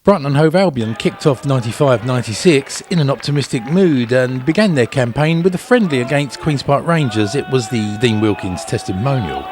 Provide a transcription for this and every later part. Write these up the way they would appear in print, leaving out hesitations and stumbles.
Brighton and Hove Albion kicked off 95-96 in an optimistic mood and began their campaign with a friendly against Queen's Park Rangers. It was the Dean Wilkins testimonial.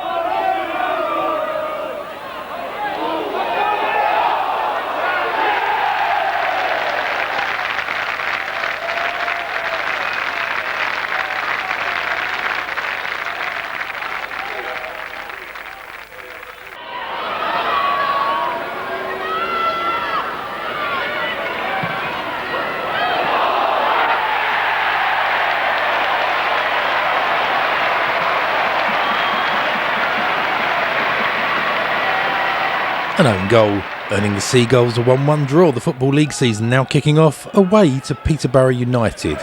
An own goal, earning the Seagulls a 1-1 draw. The Football League season now kicking off away to Peterborough United.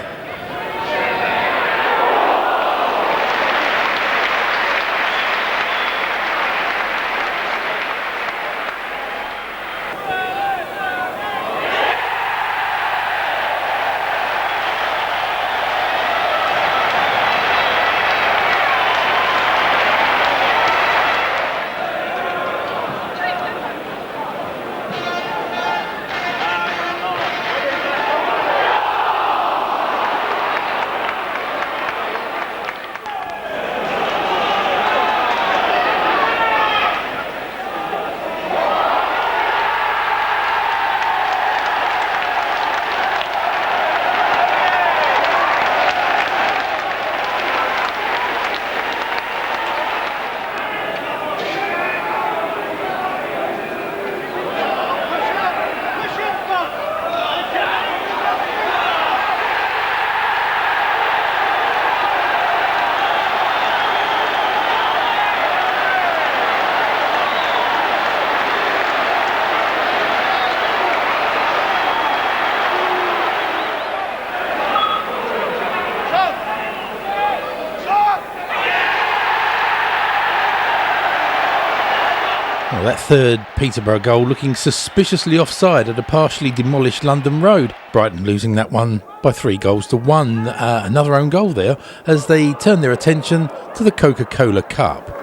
Well, that third Peterborough goal looking suspiciously offside at a partially demolished London road. Brighton losing that one by 3-1. Another own goal there as they turn their attention to the Coca-Cola Cup.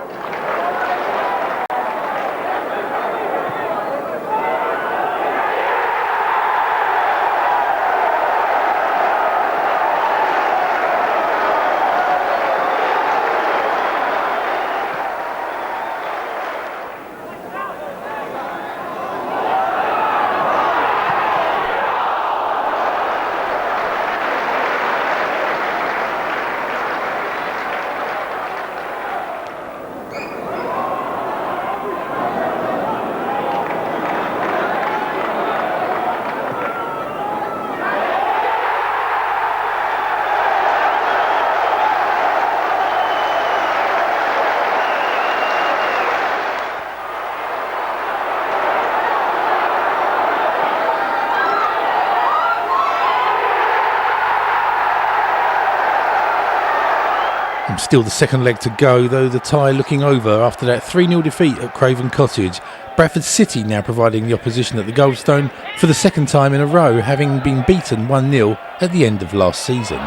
Still the second leg to go, though the tie looking over after that 3-0 defeat at Craven Cottage. Bradford City now providing the opposition at the Goldstone for the second time in a row, having been beaten 1-0 at the end of last season.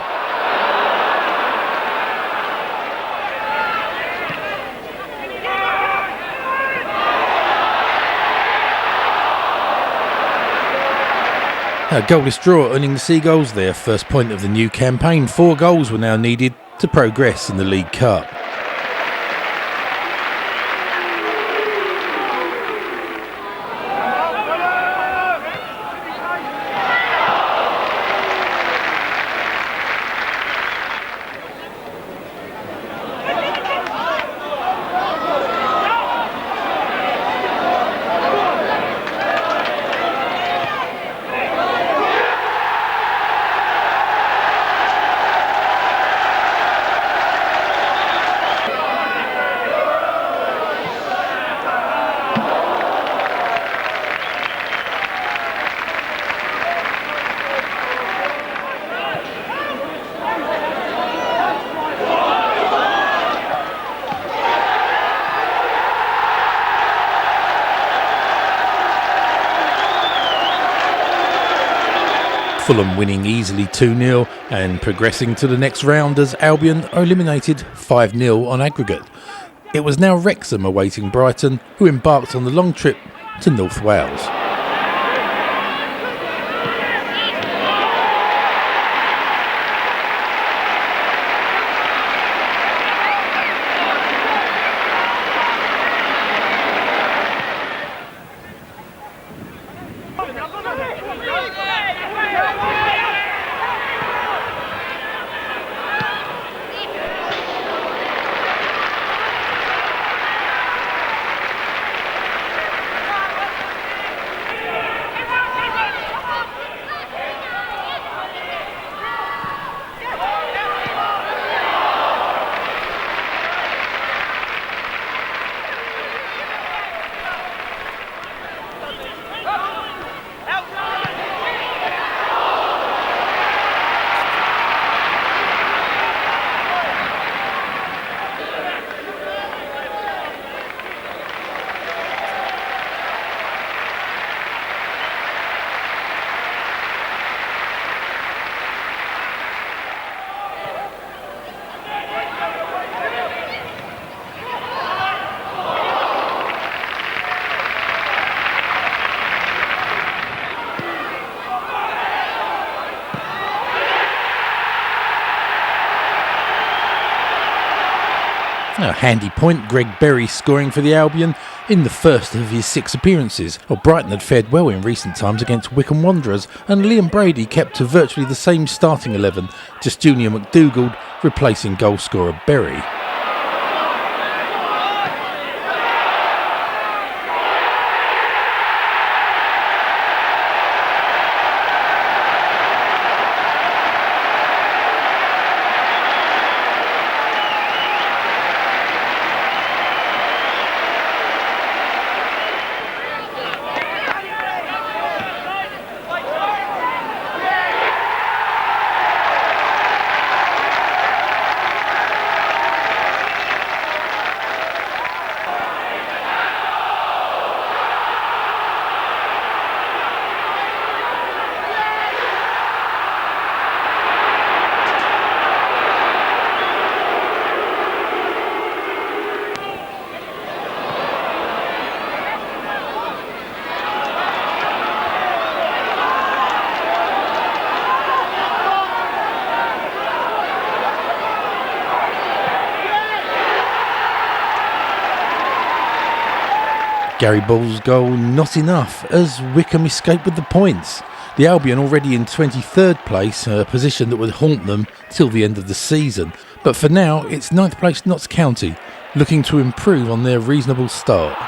A goalless draw earning the Seagulls their first point of the new campaign. 4 goals were now needed to progress in the League Cup. Fulham winning easily 2-0 and progressing to the next round as Albion are eliminated 5-0 on aggregate. It was now Wrexham awaiting Brighton, who embarked on the long trip to North Wales. A handy point, Greg Berry scoring for the Albion in the first of his 6 appearances. Well, Brighton had fared well in recent times against Wycombe Wanderers, and Liam Brady kept to virtually the same starting 11, just Junior McDougall replacing goalscorer Berry. Gary Ball's goal not enough as Wycombe escaped with the points. The Albion already in 23rd place, a position that would haunt them till the end of the season. But for now, it's 9th place Notts County, looking to improve on their reasonable start.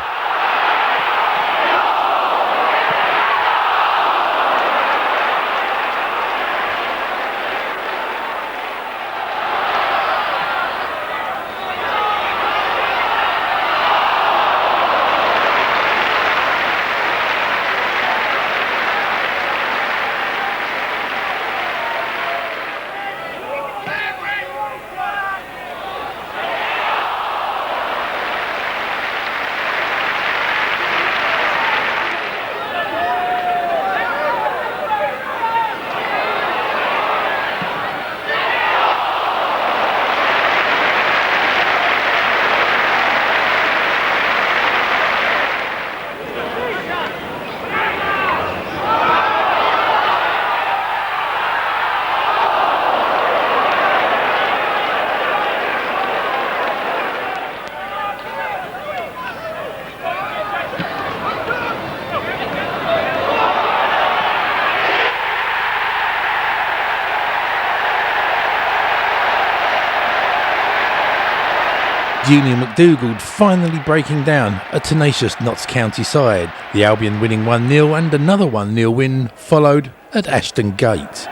Junior McDougall finally breaking down a tenacious Notts County side. The Albion winning 1-0 and another 1-0 win followed at Ashton Gate.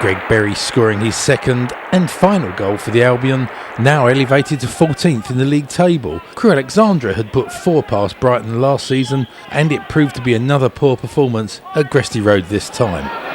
Greg Berry scoring his second and final goal for the Albion, now elevated to 14th in the league table. Crewe Alexandra had put 4 past Brighton last season, and it proved to be another poor performance at Gresty Road this time.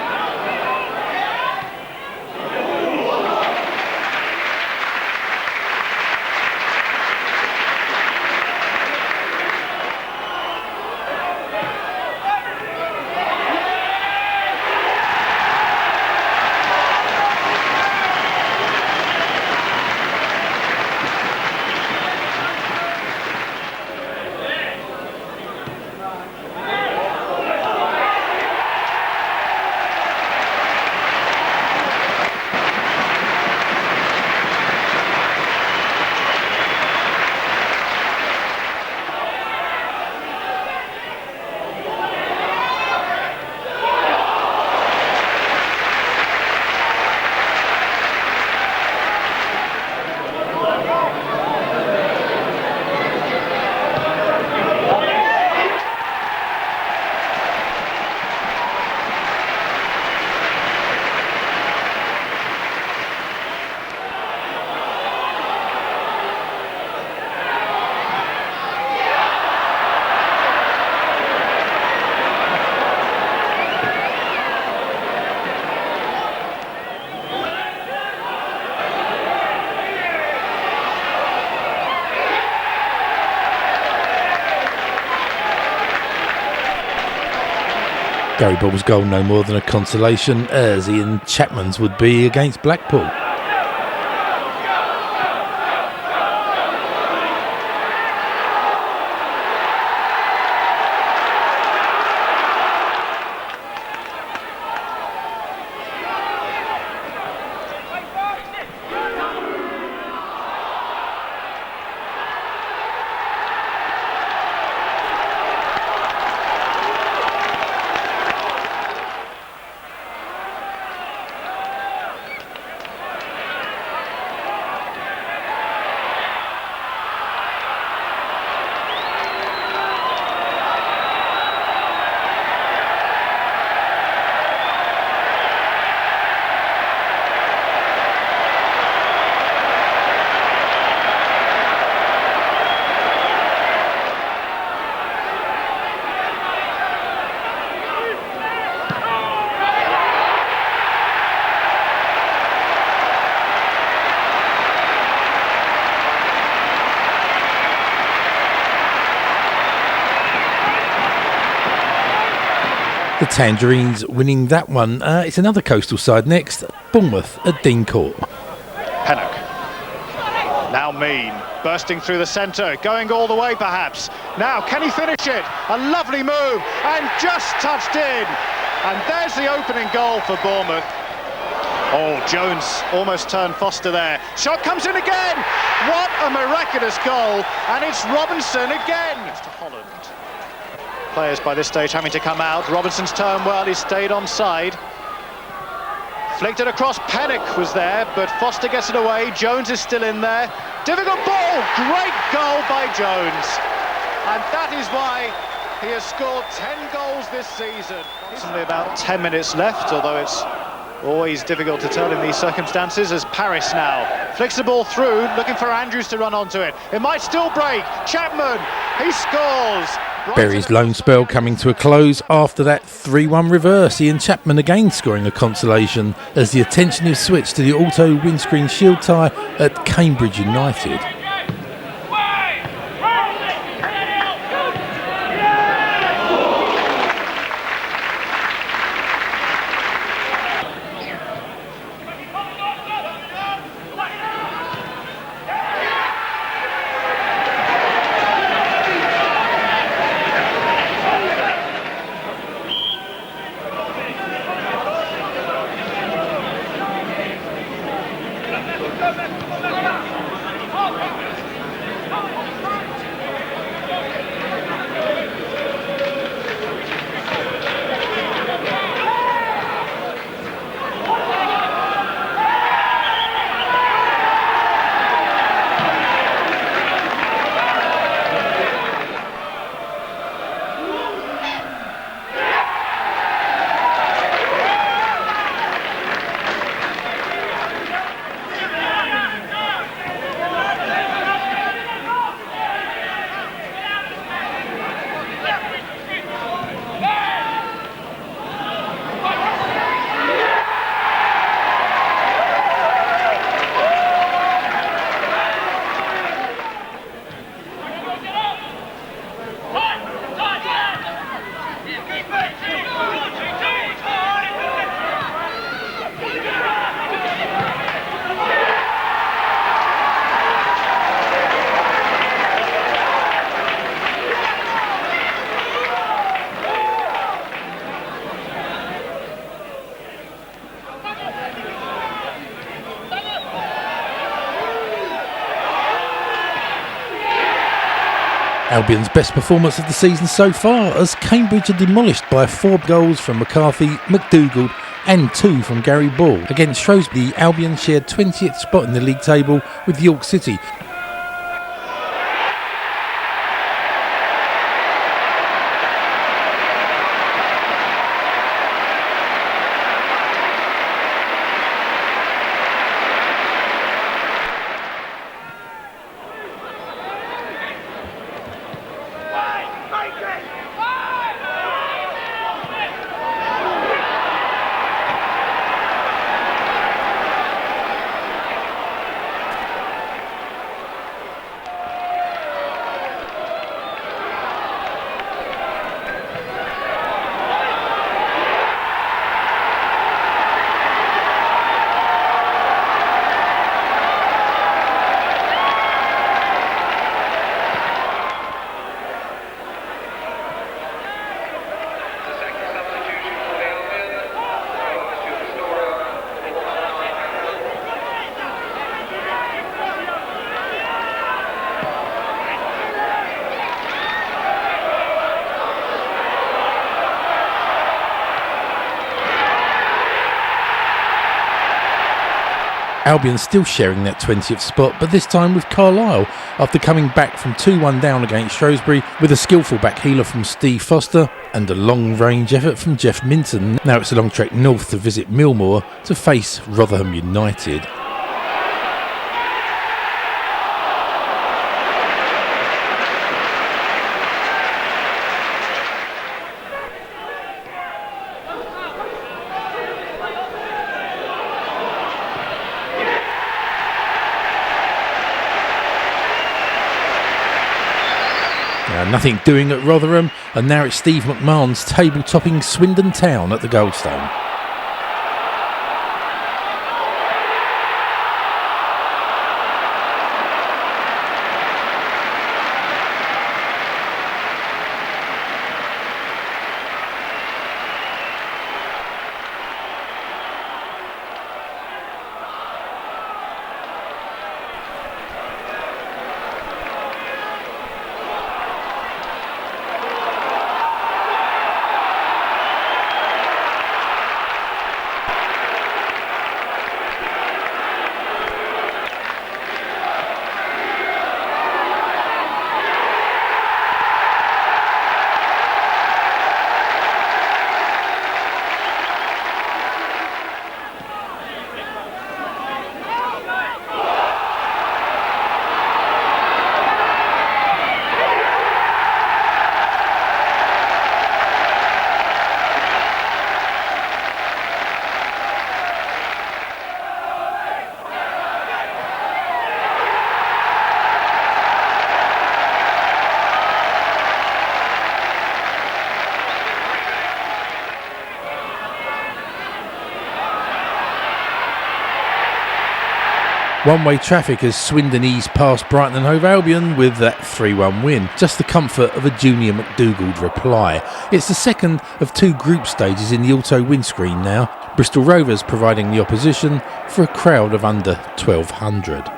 Gary Ball's goal no more than a consolation, as Ian Chapman's would be against Blackpool. The Tangerines winning that one. It's another coastal side next. Bournemouth at Dean Court. Pennock. Now Mean, bursting through the centre, going all the way perhaps. Now, can he finish it? A lovely move, and just touched in. And there's the opening goal for Bournemouth. Oh, Jones almost turned Foster there. Shot comes in again. What a miraculous goal. And it's Robinson again. It's to Holland. Players by this stage having to come out. Robinson's turn well, he stayed onside. Flicked it across, Pennock was there, but Foster gets it away. Jones is still in there. Difficult ball, great goal by Jones. And that is why he has scored 10 goals this season. There's only about 10 minutes left, although it's always difficult to tell in these circumstances, as Paris now flicks the ball through, looking for Andrews to run onto it. It might still break. Chapman, he scores. Bury's loan spell coming to a close after that 3-1 reverse. Ian Chapman again scoring a consolation as the attention is switched to the auto windscreen shield tie at Cambridge United. Albion's best performance of the season so far, as Cambridge are demolished by 4 goals from McCarthy, McDougall and 2 from Gary Ball. Against Shrewsbury, Albion shared 20th spot in the league table with York City. Albion still sharing that 20th spot, but this time with Carlisle, after coming back from 2-1 down against Shrewsbury with a skillful back heeler from Steve Foster and a long-range effort from Jeff Minton. Now it's a long trek north to visit Millmoor to face Rotherham United. Nothing doing at Rotherham, and now it's Steve McMahon's table-topping Swindon Town at the Goldstone. One-way traffic as Swindon eased past Brighton and Hove Albion with that 3-1 win. Just the comfort of a Junior McDougall reply. It's the second of two group stages in the auto windscreen now. Bristol Rovers providing the opposition for a crowd of under 1,200.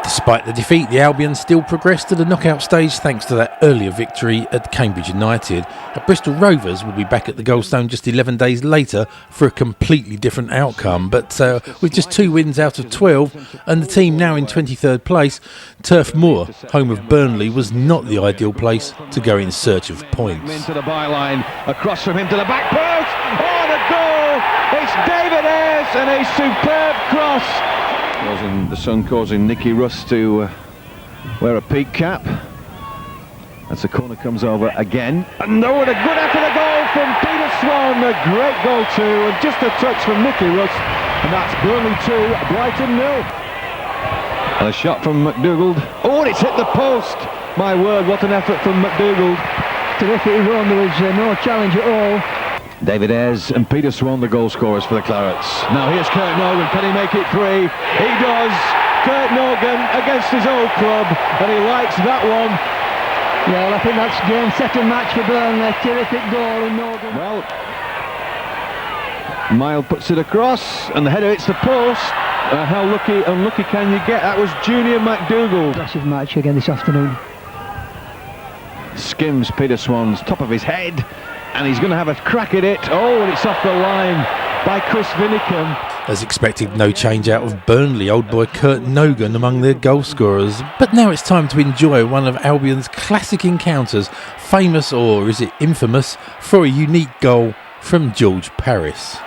Despite the defeat, the Albion still progressed to the knockout stage thanks to that earlier victory at Cambridge United. Bristol Rovers will be back at the Goldstone just 11 days later for a completely different outcome. But with just 2 wins out of 12 and the team now in 23rd place, Turf Moor, home of Burnley, was not the ideal place to go in search of points. Into the byline, across from him to the back post. Oh, the goal! It's David Ayres and a superb cross. The sun causing Nicky Russ to wear a peak cap. As the corner comes over again. And what a good after the goal from Peter Swan. A great goal too. And just a touch from Nicky Russ. And that's Burnley 2, Brighton 0. And a shot from McDougall. Oh, and it's hit the post. My word, what an effort from McDougall. Terrific run. There was no challenge at all. David Ayres and Peter Swan, the goal scorers for the Clarets. Now here's Kurt Nogan, can he make it 3? He does! Kurt Nogan against his old club, and he likes that one. Yeah, well, I think that's game, second match for Burnley. Terrific goal in Nogan. Well, Mile puts it across, and the header hits the post. How unlucky can you get? That was Junior McDougall. Massive match again this afternoon. Skims Peter Swan's top of his head. And he's going to have a crack at it. Oh, and it's off the line by Chris Vinicum. As expected, no change out of Burnley. Old boy Kurt Nogan among their goal scorers. But now it's time to enjoy one of Albion's classic encounters, famous, or is it infamous, for a unique goal from George Paris.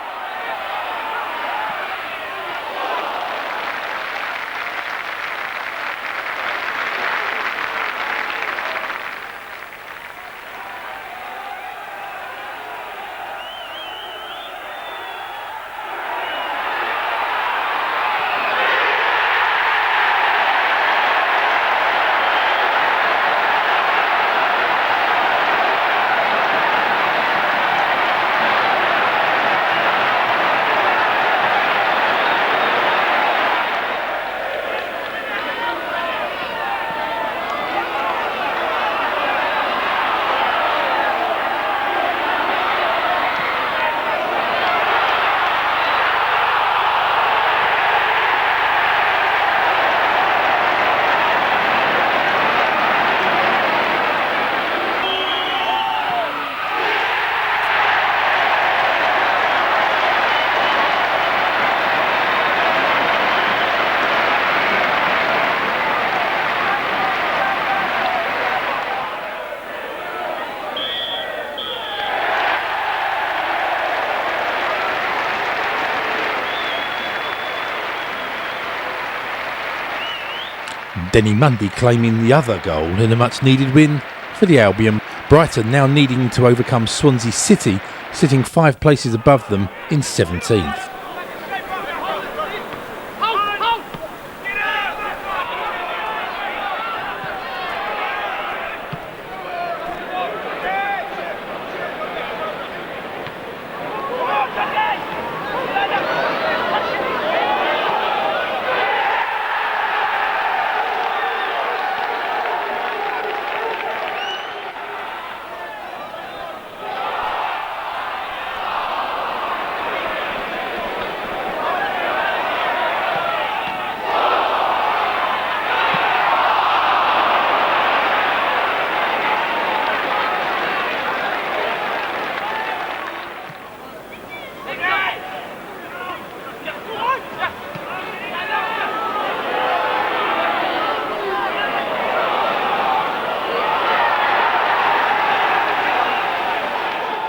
Denny Mundy claiming the other goal in a much needed win for the Albion. Brighton now needing to overcome Swansea City, sitting 5 places above them in 17th.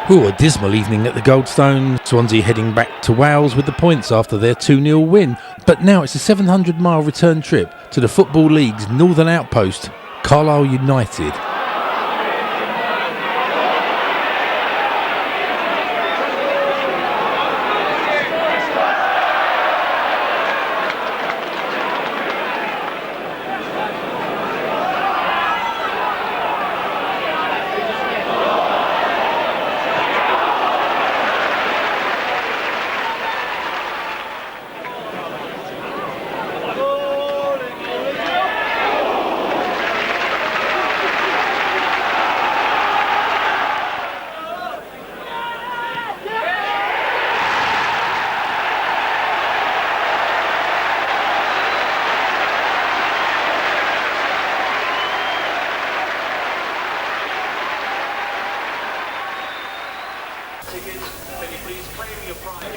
A dismal evening at the Goldstone. Swansea heading back to Wales with the points after their 2-0 win. But now it's a 700-mile return trip to the Football League's northern outpost, Carlisle United. Can you please claim your prize?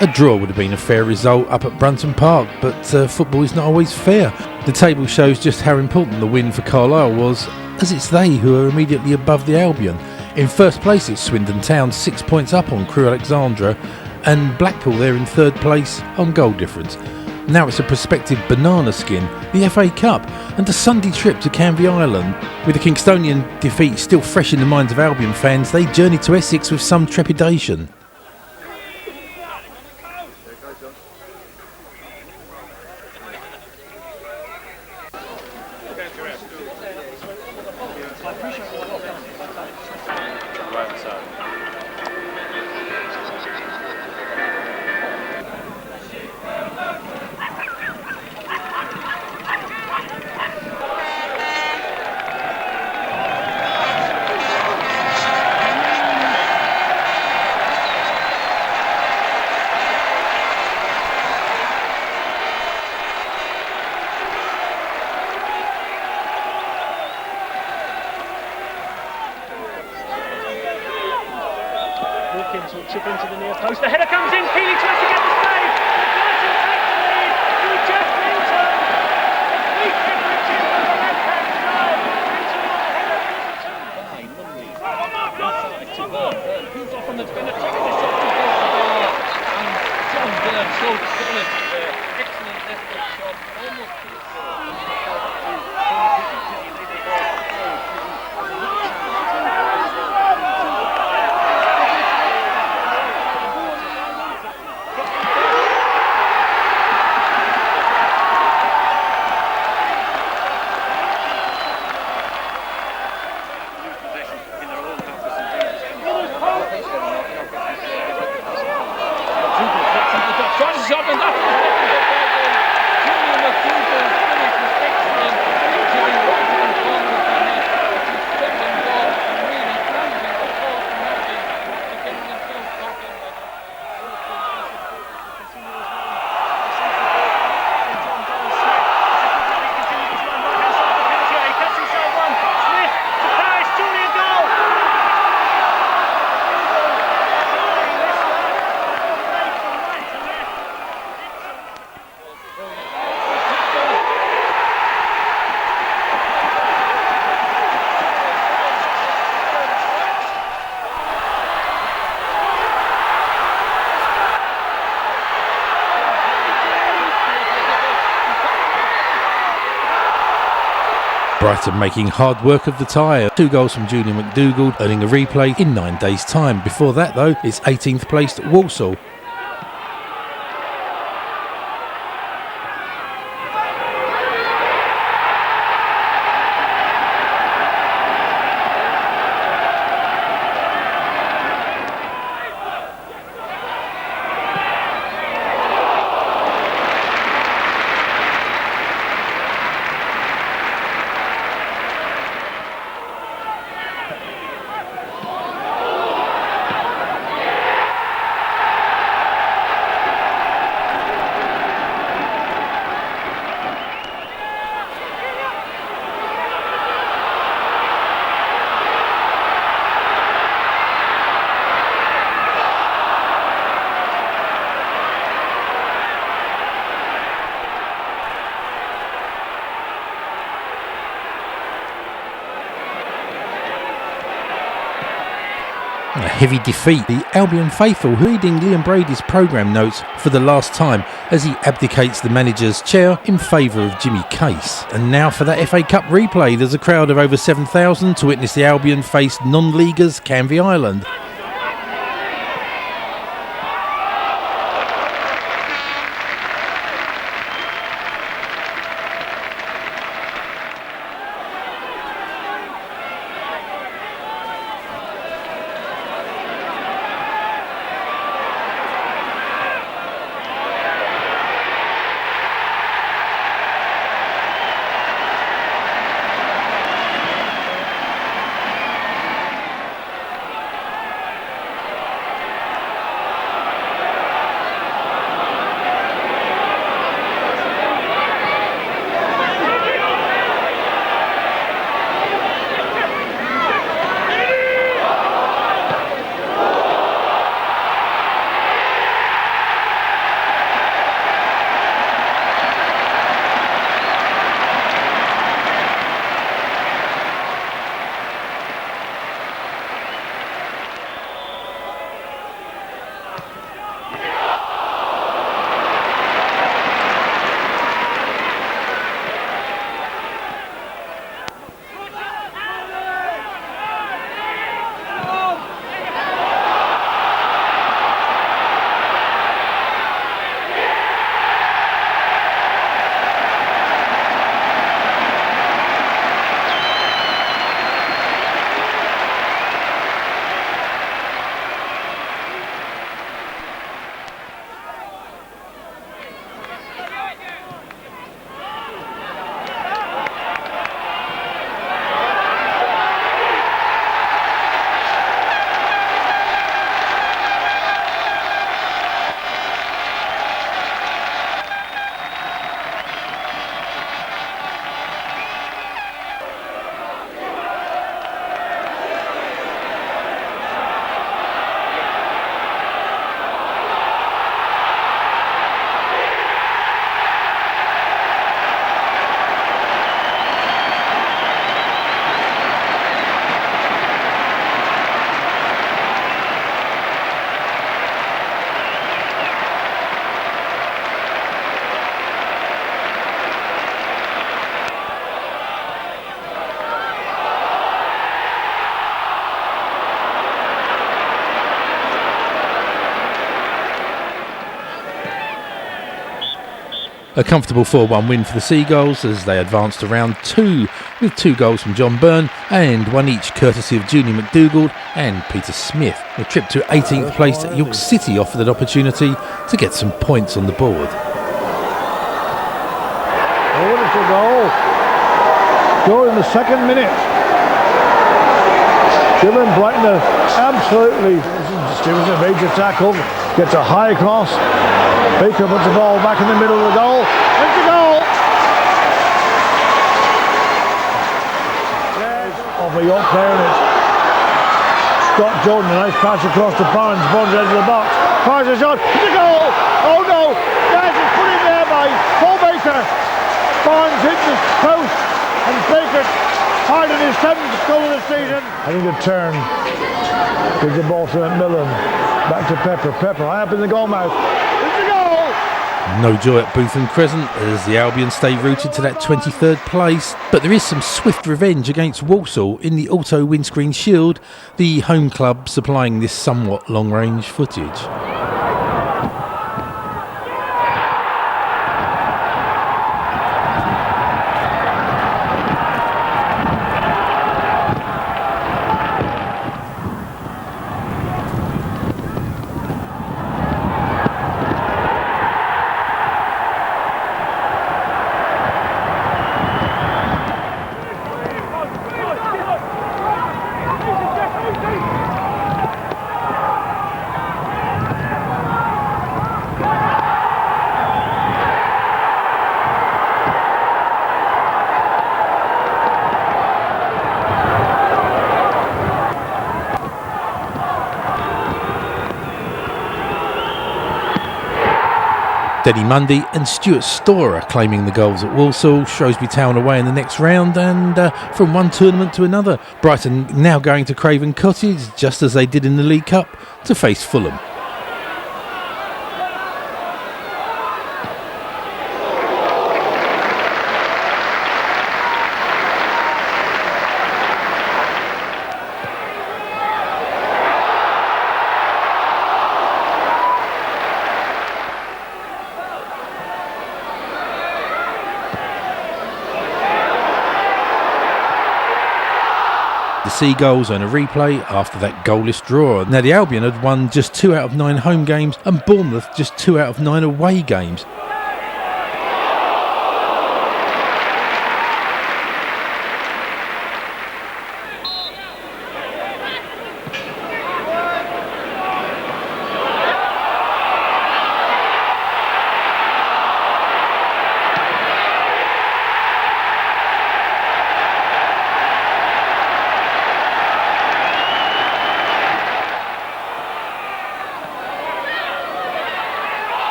A draw would have been a fair result up at Brunton Park, but football is not always fair. The table shows just how important the win for Carlisle was, as it's they who are immediately above the Albion. In first place it's Swindon Town, 6 points up on Crewe Alexandra, and Blackpool there in third place on goal difference. Now it's a prospective banana skin, the FA Cup, and a Sunday trip to Canvey Island. With the Kingstonian defeat still fresh in the minds of Albion fans, they journey to Essex with some trepidation. Will chip into the near post. The header comes in. Keeley tries to get the save. Brighton take the lead. He just Minton. A big difference in from the left-hand side. Minton on the header. By Mundy. Inside to Byrne. Who's off on the defender? Taking this off the ball. And John Byrne so solid. Excellent left-foot shot. Almost to the shot and that Brighton making hard work of the tie. 2 goals from Junior McDougall, earning a replay in 9 days' time. Before that, though, it's 18th placed Walsall. A heavy defeat. The Albion faithful reading Liam Brady's programme notes for the last time as he abdicates the manager's chair in favour of Jimmy Case. And now for that FA Cup replay. There's a crowd of over 7,000 to witness the Albion face non-leaguers Canvey Island. A comfortable 4-1 win for the Seagulls as they advanced to round 2 with 2 goals from John Byrne and 1 each courtesy of Junior McDougall and Peter Smith. The trip to 18th place at York City offered an opportunity to get some points on the board. Oh, it's a goal. Goal in the second minute. Giving Brighton absolutely. Stevens a major tackle. Gets a high cross. Baker puts the ball back in the middle of the goal. It's a goal! Off a York player in it. Scott Jordan, a nice pass across to Barnes. Barnes edge of the box. Fires a shot. It's a goal! Oh no! Guys, it's put in there by Paul Baker. Barnes hits his post and Baker hard in his 7th goal of the season. Having to turn. Gives the ball to McMillan. Back to Pepper. Pepper high up in the goal mouth. It's a goal! No joy at Bootham Crescent as the Albion stay rooted to that 23rd place, but there is some swift revenge against Walsall in the Auto Windscreen Shield, the home club supplying this somewhat long-range footage. Denny Mundy and Stuart Storer claiming the goals at Walsall, Shrewsbury Town away in the next round, and from one tournament to another. Brighton now going to Craven Cottage, just as they did in the League Cup, to face Fulham. The Seagulls on a replay after that goalless draw. Now the Albion had won just 2 out of 9 home games and Bournemouth just 2 out of 9 away games.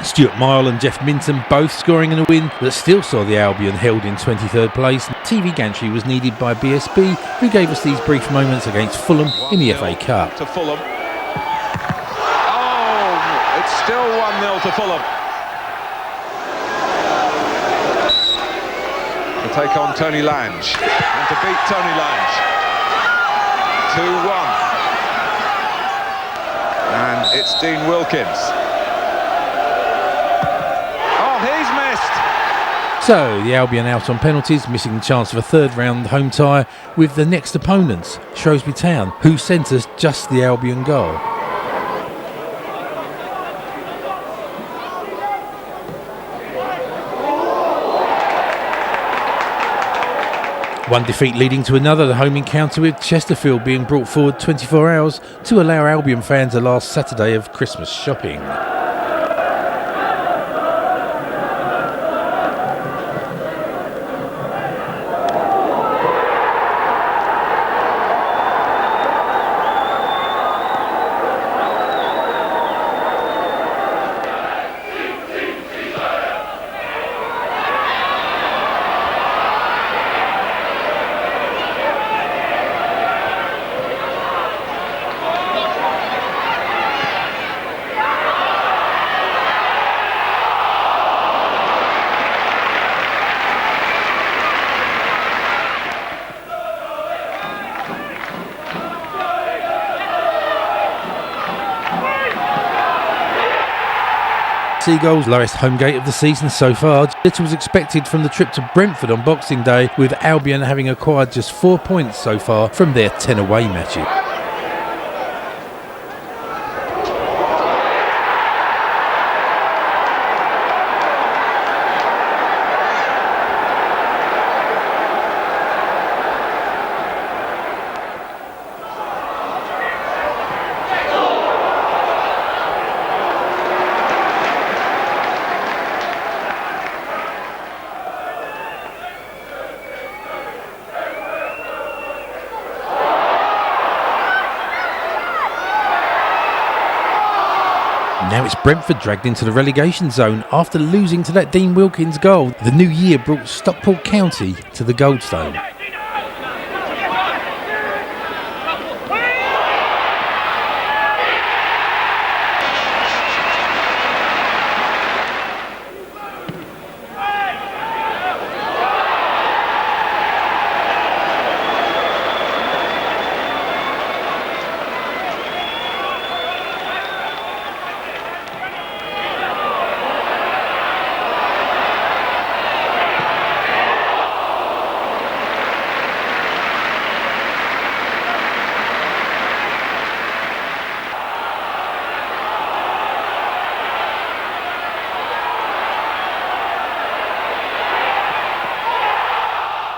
Stuart Mile and Jeff Minton both scoring in a win that still saw the Albion held in 23rd place. TV gantry was needed by BSB, who gave us these brief moments against Fulham in the FA Cup. To Fulham. Oh, it's still 1-0 to Fulham. To take on Tony Lange and to beat Tony Lange. 2-1. And it's Dean Wilkins. He's missed. So the Albion out on penalties, missing the chance of a third round home tie with the next opponents, Shrewsbury Town, who sent us just the Albion goal. One defeat leading to another, the home encounter with Chesterfield being brought forward 24 hours to allow Albion fans a last Saturday of Christmas shopping. Seagulls' lowest home gate of the season so far. Little was expected from the trip to Brentford on Boxing Day, with Albion having acquired just 4 points so far from their 10 away matches. Now it's Brentford dragged into the relegation zone after losing to that Dean Wilkins goal. The new year brought Stockport County to the Goldstone.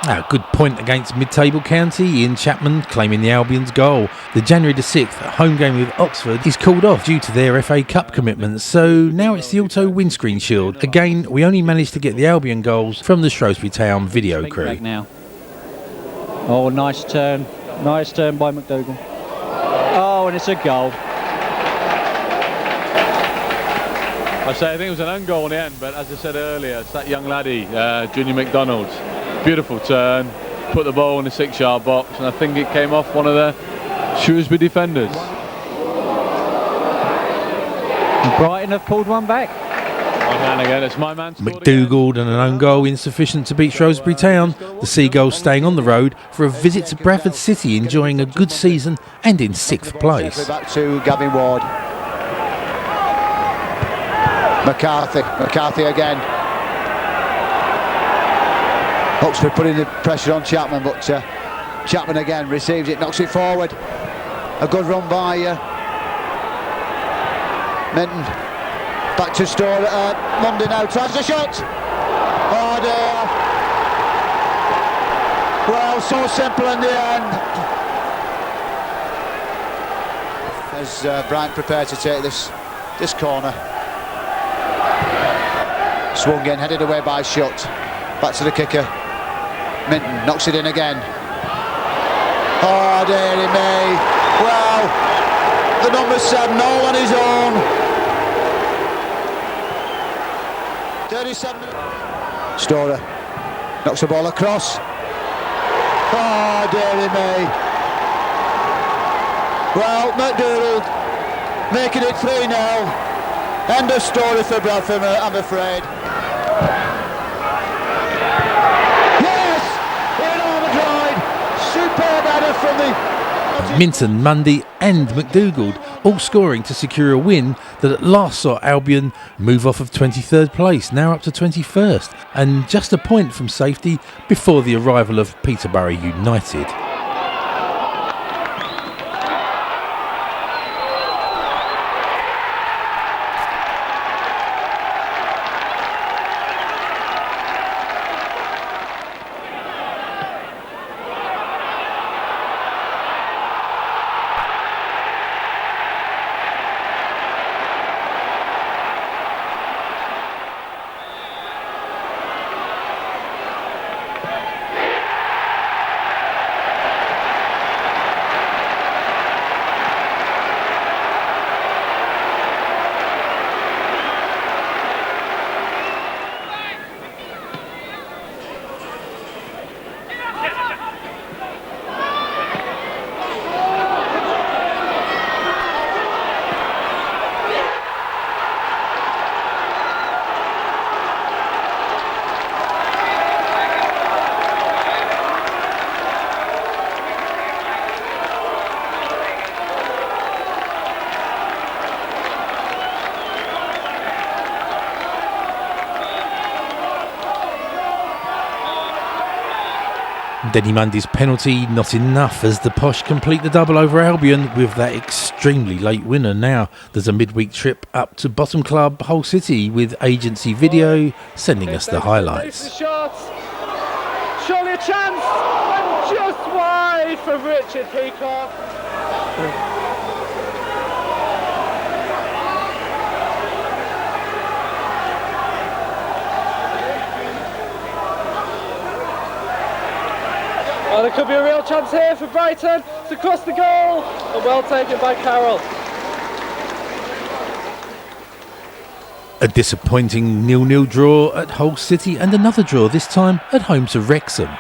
A good point against mid-table County. Ian Chapman claiming the Albion's goal. The January the 6th home game with Oxford is called off due to their FA Cup commitments, so now it's the Auto Windscreen Shield. Again, we only managed to get the Albion goals from the Shrewsbury Town video crew. Now. Oh, nice turn by McDougall. Oh, and it's a goal. I think it was an own goal in the end, but as I said earlier, it's that young laddie, Junior McDonald. Beautiful turn, put the ball in the 6-yard box, and I think it came off one of the Shrewsbury defenders. Brighton have pulled one back. My man again, it's my man. McDougall and an own goal insufficient to beat Shrewsbury Town. The Seagulls staying on the road for a visit to Bradford City, enjoying a good season and in 6th place. Back to Gavin Ward. McCarthy again. Oxford putting the pressure on Chapman, but Chapman again receives it, knocks it forward. A good run by Minton. Back to Monday now, tries the shot. Oh dear. Well, so simple in the end. As Brighton prepared to take this corner. Swung in, headed away by Shutt. Back to the kicker. Minton knocks it in again. Oh, dearie me. Well, the number 7 all on his own. 37 minutes. Storer knocks the ball across. Oh, dearie me. Well, McDougall making it 3-0. End of story for Bradford, I'm afraid. From the Minton, Mundy and McDougall all scoring to secure a win that at last saw Albion move off of 23rd place, now up to 21st, and just a point from safety before the arrival of Peterborough United. Denny Mundy's penalty not enough as the Posh complete the double over Albion with that extremely late winner. Now there's a midweek trip up to Bottom Club, Hull City, with agency video sending us the highlights. Surely a chance, and just wide for Richard Peacock. Well, there could be a real chance here for Brighton to cross the goal, and well taken by Carroll. A disappointing 0-0 draw at Hull City and another draw, this time at home to Wrexham.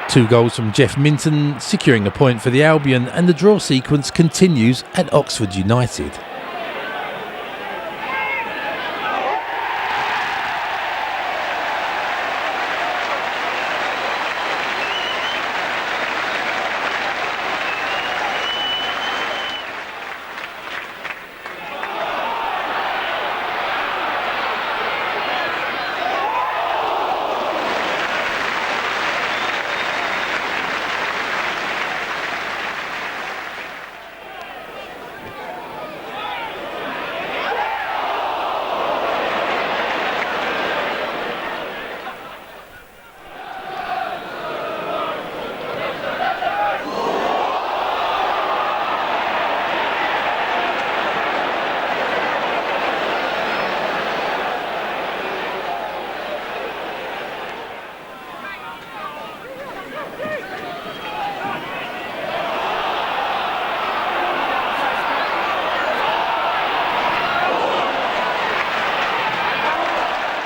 Two goals from Jeff Minton, securing a point for the Albion, and the draw sequence continues at Oxford United.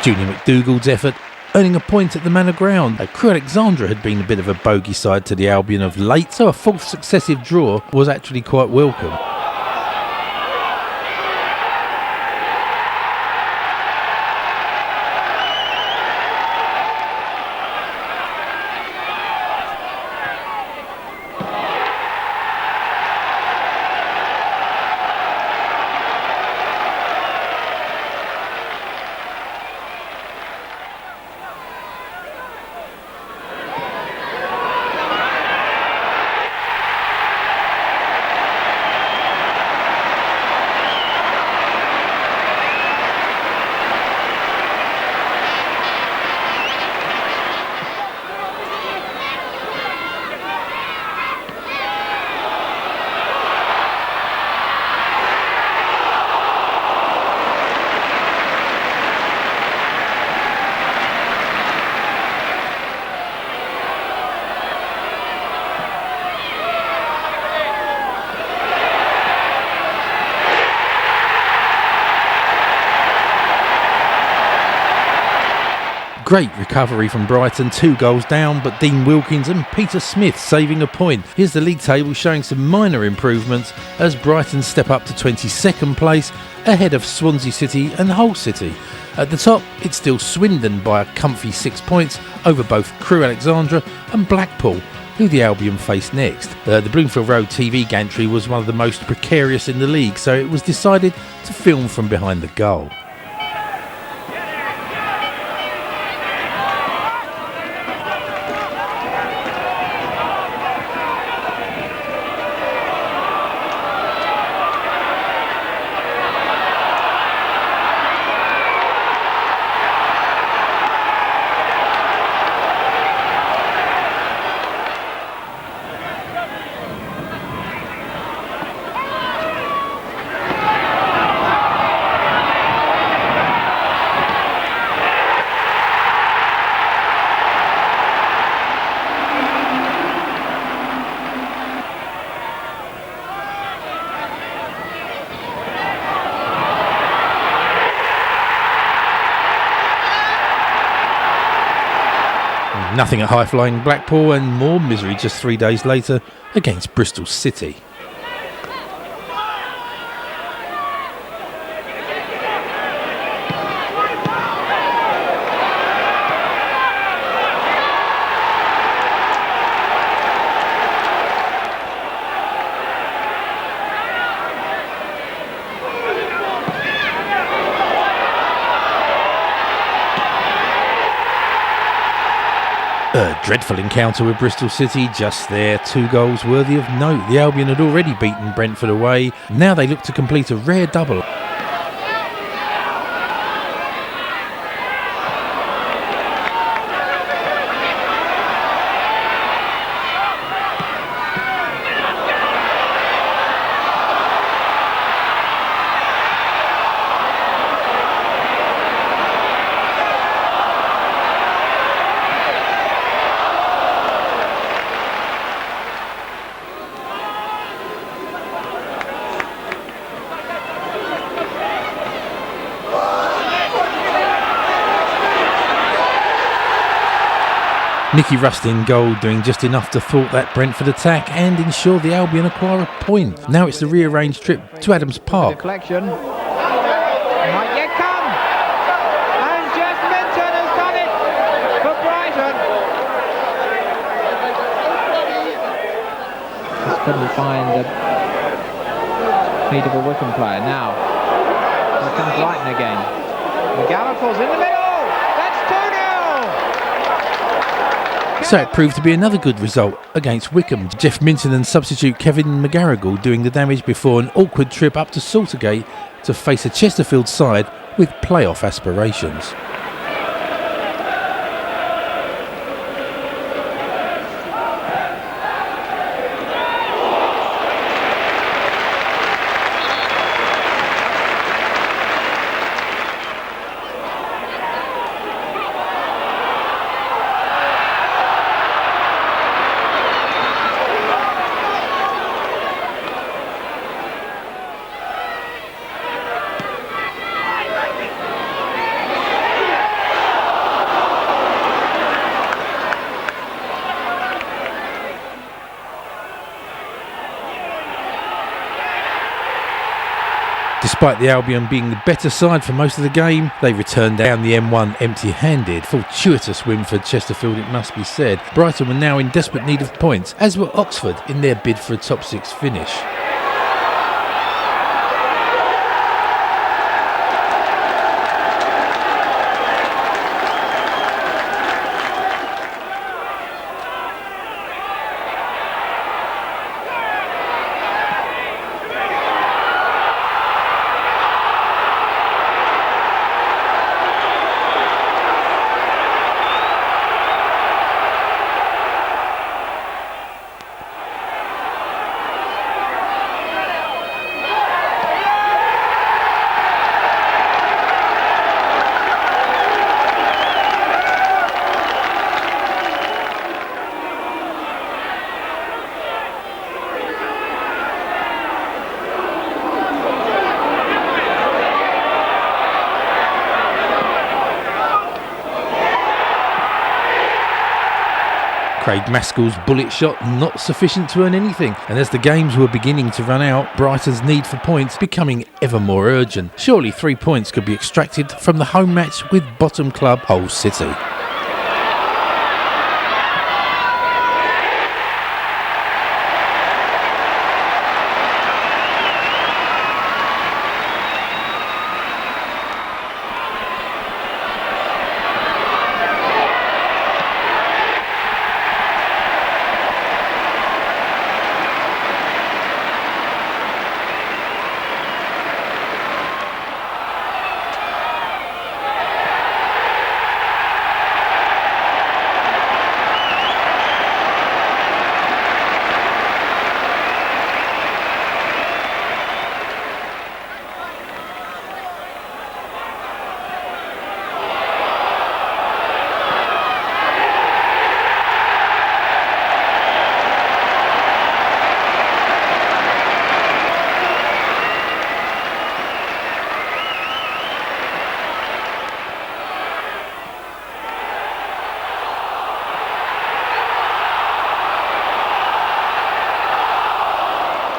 Junior McDougall's effort earning a point at the Manor Ground. Crewe Alexandra had been a bit of a bogey side to the Albion of late, so a fourth successive draw was actually quite welcome. Great recovery from Brighton, 2 goals down, but Dean Wilkins and Peter Smith saving a point. Here's the league table showing some minor improvements as Brighton step up to 22nd place ahead of Swansea City and Hull City. At the top, it's still Swindon by a comfy 6 points over both Crewe Alexandra and Blackpool, who the Albion face next. The Bloomfield Road TV gantry was one of the most precarious in the league, so it was decided to film from behind the goal. Nothing at high-flying Blackpool, and more misery just 3 days later against Bristol City. A dreadful encounter with Bristol City just there, 2 goals worthy of note. The Albion had already beaten Brentford away, now they look to complete a rare double. Nicky Rust in goal, doing just enough to thwart that Brentford attack and ensure the Albion acquire a point. Now it's the rearranged trip to Adams Park. Deflection. Might yet come. And Jeff Minton has done it for Brighton. Just couldn't find the feet of a Wickham player. Now, here comes Brighton again. McGallagher's in the middle. So it proved to be another good result against Wickham. Jeff Minton and substitute Kevin McGarrigle doing the damage before an awkward trip up to Saltergate to face a Chesterfield side with playoff aspirations. Despite the Albion being the better side for most of the game, they returned down the M1 empty-handed. Fortuitous win for Chesterfield, it must be said. Brighton were now in desperate need of points, as were Oxford in their bid for a top 6 finish. Craig Maskell's bullet shot not sufficient to earn anything, and as the games were beginning to run out, Brighton's need for points becoming ever more urgent. Surely 3 points could be extracted from the home match with bottom club Hull City.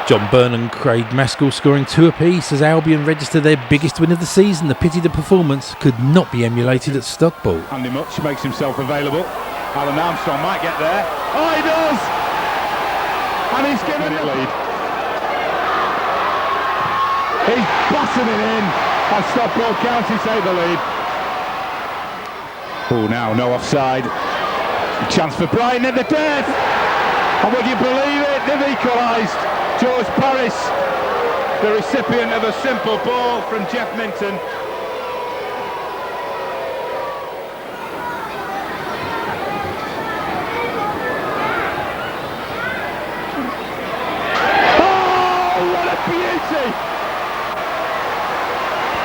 John Byrne and Craig Maskell scoring 2 apiece as Albion register their biggest win of the season. The pity the performance could not be emulated at Stockport. Andy Much makes himself available. Alan Armstrong might get there. Oh, he does! And he's given it lead. He's butting it in, and Stockport County take the lead. Oh, now no offside. Chance for Brighton at the death. And would you believe it? They've equalised. George Paris, the recipient of a simple ball from Jeff Minton. Oh, what a beauty!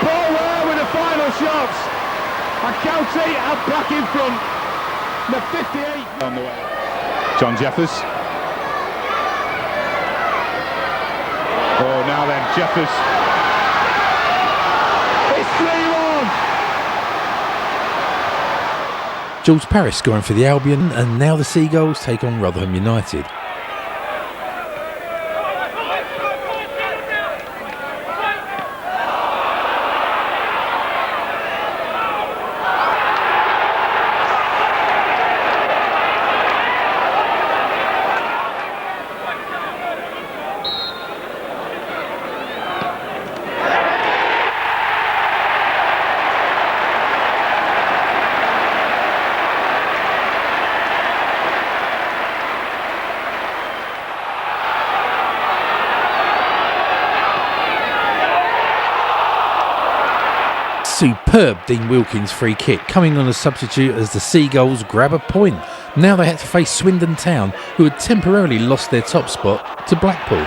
Paul Ware with the final shots. And County are back in front. The 58 on the way. John Jeffers. Oh, now then, Jeffers. It's 3-1. George Paris scoring for the Albion, and now the Seagulls take on Rotherham United. Superb Dean Wilkins free kick coming on as substitute as the Seagulls grab a point. Now they had to face Swindon Town, who had temporarily lost their top spot to Blackpool.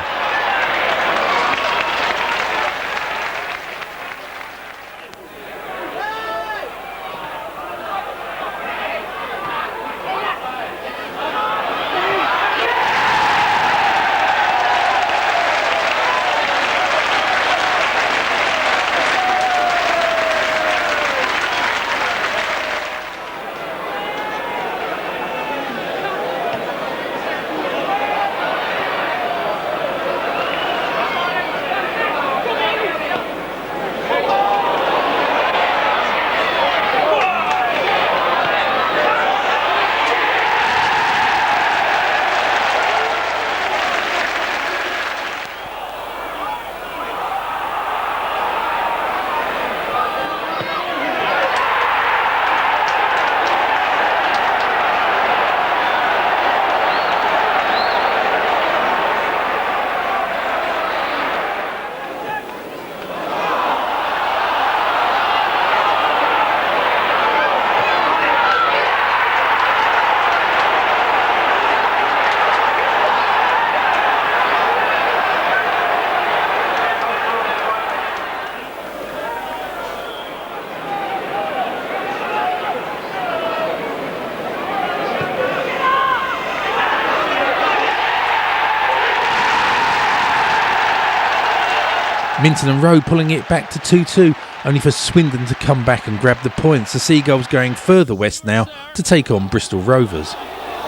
Minton and Rowe pulling it back to 2-2, only for Swindon to come back and grab the points. The Seagulls going further west now to take on Bristol Rovers.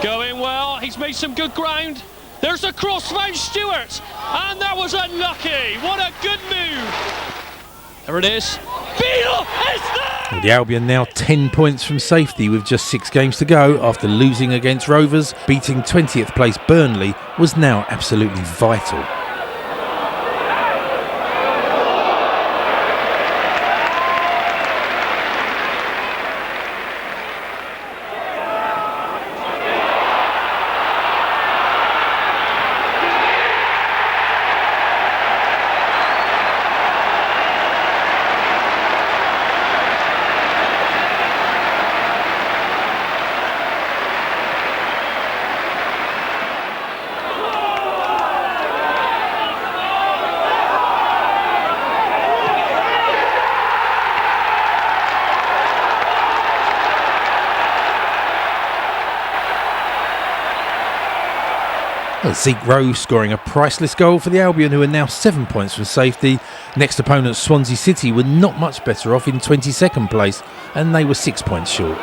Going well, he's made some good ground. There's a cross from Stewart, and that was unlucky. What a good move. There it is. Beale is there! Well, the Albion now 10 points from safety with just 6 games to go after losing against Rovers. Beating 20th place Burnley was now absolutely vital. Zeke Rowe scoring a priceless goal for the Albion, who are now 7 points from safety. Next opponent Swansea City were not much better off in 22nd place, and they were 6 points short.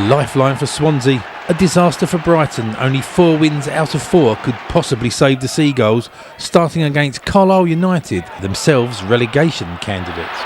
lifeline for Swansea, a disaster for Brighton. Only 4 wins out of 4 could possibly save the Seagulls, starting against Carlisle United, themselves relegation candidates.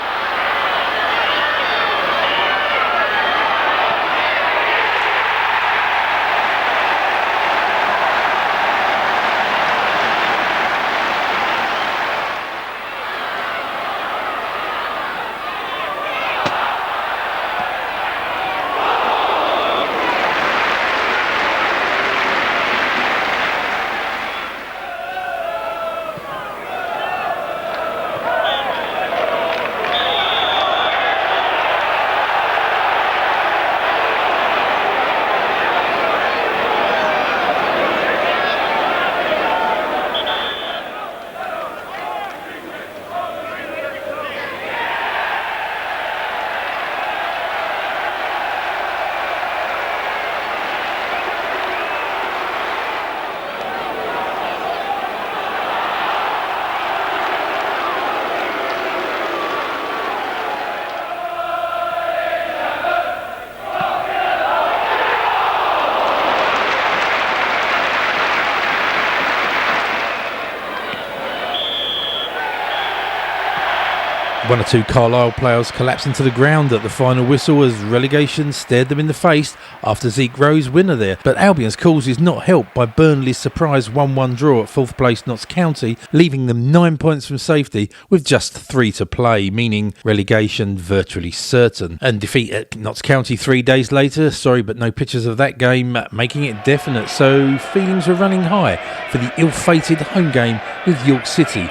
One or two Carlisle players collapsing to the ground at the final whistle as relegation stared them in the face after Zeke Rowe's winner there. But Albion's cause is not helped by Burnley's surprise 1-1 draw at 4th place Notts County, leaving them 9 points from safety with just 3 to play, meaning relegation virtually certain. And defeat at Notts County 3 days later, sorry but no pictures of that game, making it definite. So feelings were running high for the ill-fated home game with York City.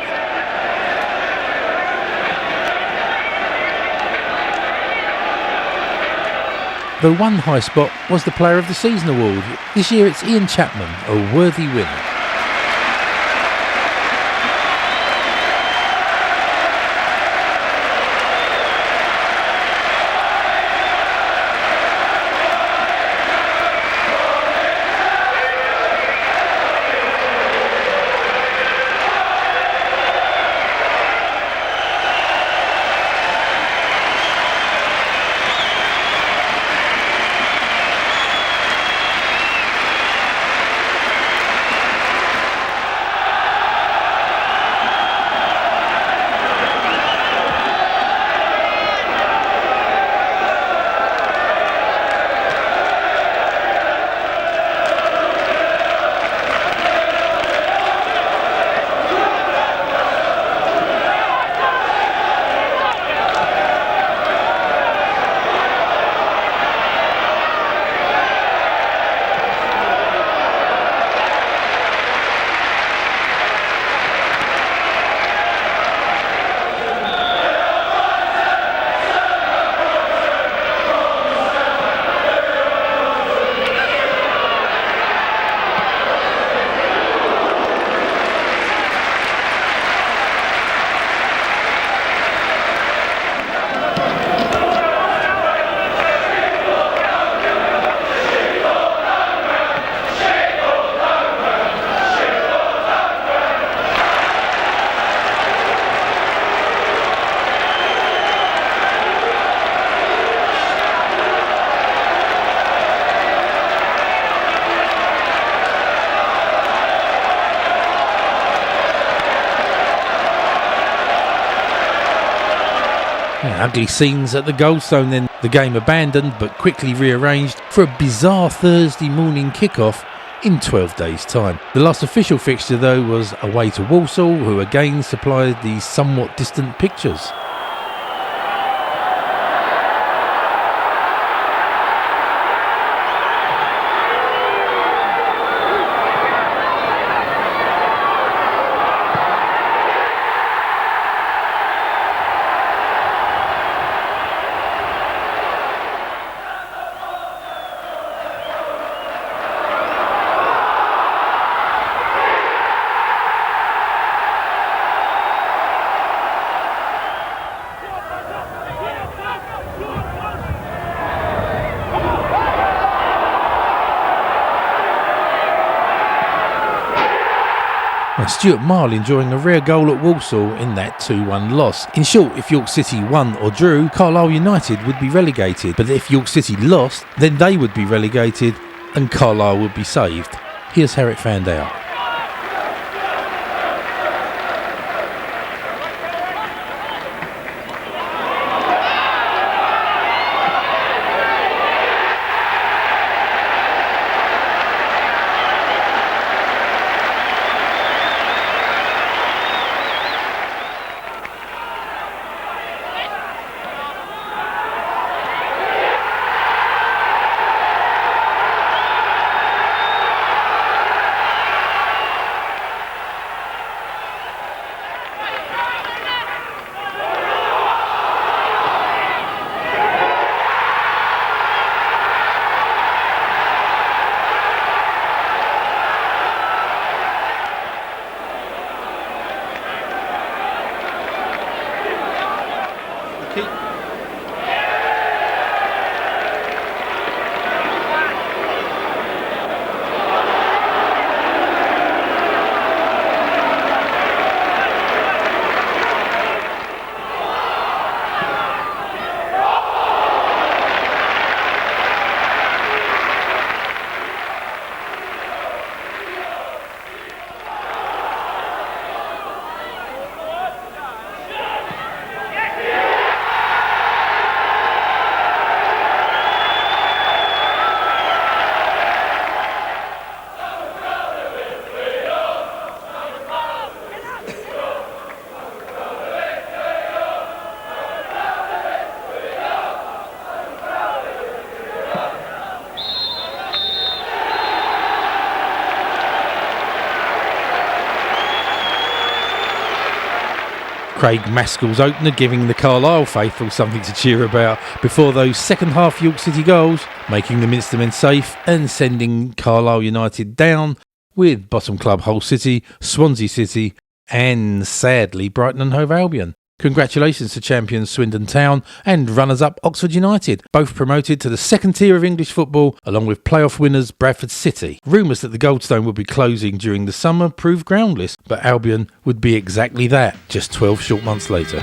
Though one high spot was the Player of the Season award. This year it's Ian Chapman, a worthy winner. Ugly scenes at the Goldstone, then the game abandoned but quickly rearranged for a bizarre Thursday morning kickoff in 12 days' time. The last official fixture though was away to Walsall, who again supplied these somewhat distant pictures. and Stuart Marle enjoying a rare goal at Walsall in that 2-1 loss. In short, if York City won or drew, Carlisle United would be relegated, but if York City lost, then they would be relegated and Carlisle would be saved. Here's how it fanned out. Craig Maskell's opener giving the Carlisle faithful something to cheer about before those second half York City goals, making the Minster men safe and sending Carlisle United down with bottom club Hull City, Swansea City and, sadly, Brighton and Hove Albion. Congratulations to champions Swindon Town and runners-up Oxford United, both promoted to the second tier of English football, along with playoff winners Bradford City. Rumours that the Goldstone would be closing during the summer proved groundless, but Albion would be exactly that, just 12 short months later.